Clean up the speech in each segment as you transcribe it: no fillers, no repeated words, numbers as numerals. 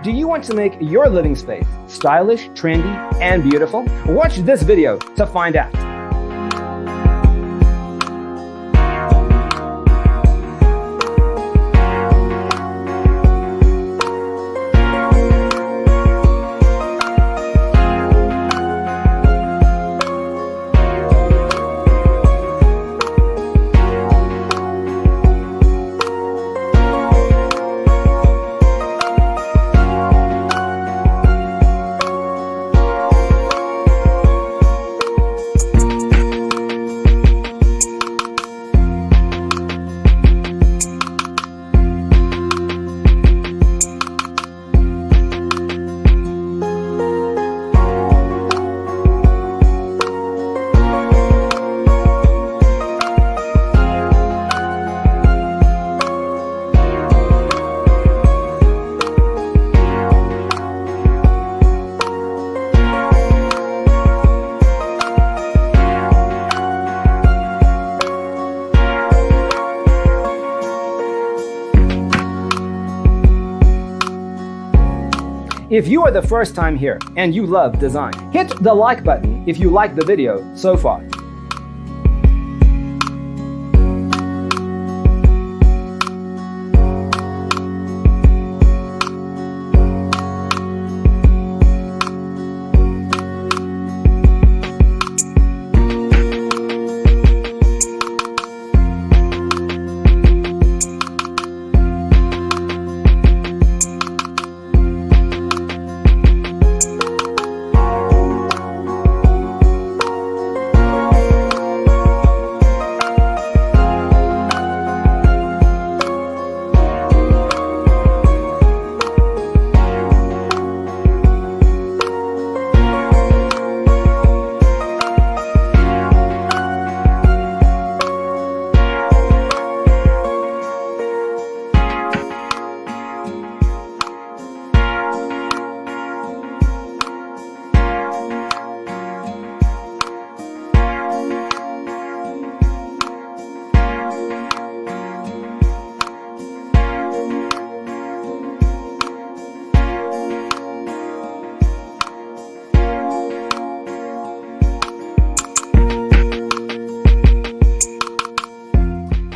Do you want to make your living space stylish, trendy, and beautiful? Watch this video to find out. If you are the first time here and you love design, hit the like button if you like the video so far.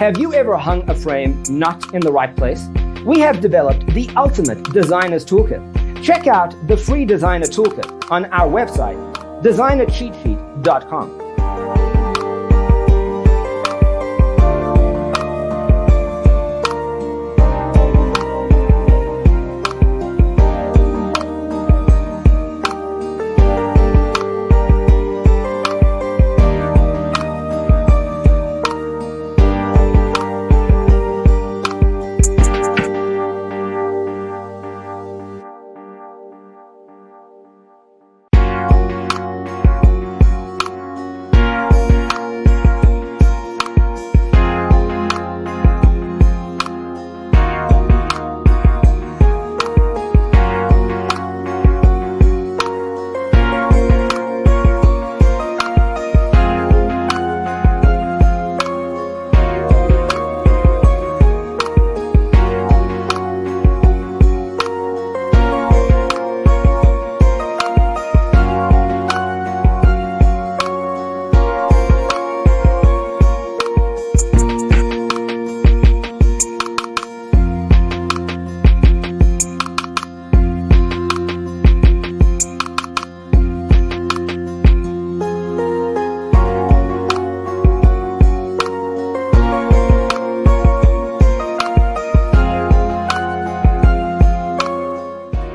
Have you ever hung a frame not in the right place? We have developed the ultimate designer's toolkit. Check out the free designer toolkit on our website, designercheatsheet.com.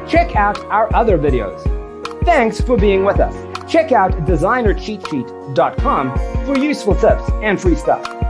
Check out our other videos. Thanks for being with us. Check out designercheatsheet.com for useful tips and free stuff.